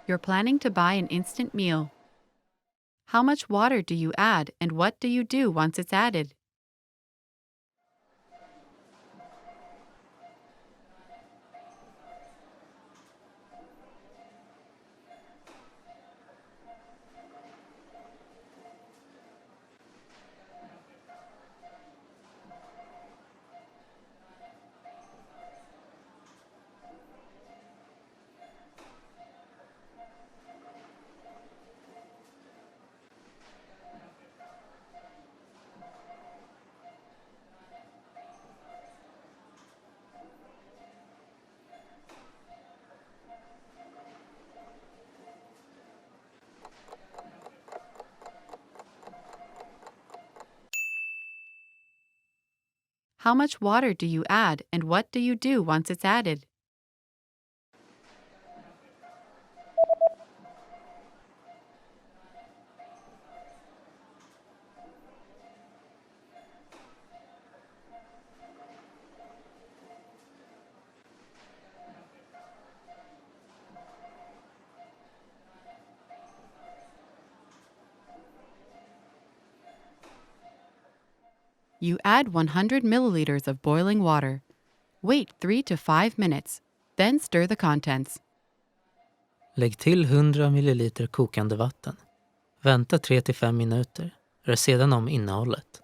You're planning to buy an instant meal. How much water do you add and what do you do once it's added? How much water do you add and what do you do once it's added? You add 100 milliliters of boiling water. Wait 3 to 5 minutes, then stir the contents. Lägg till 100 milliliter kokande vatten. Vänta 3 till 5 minuter. Rör sedan om innehållet.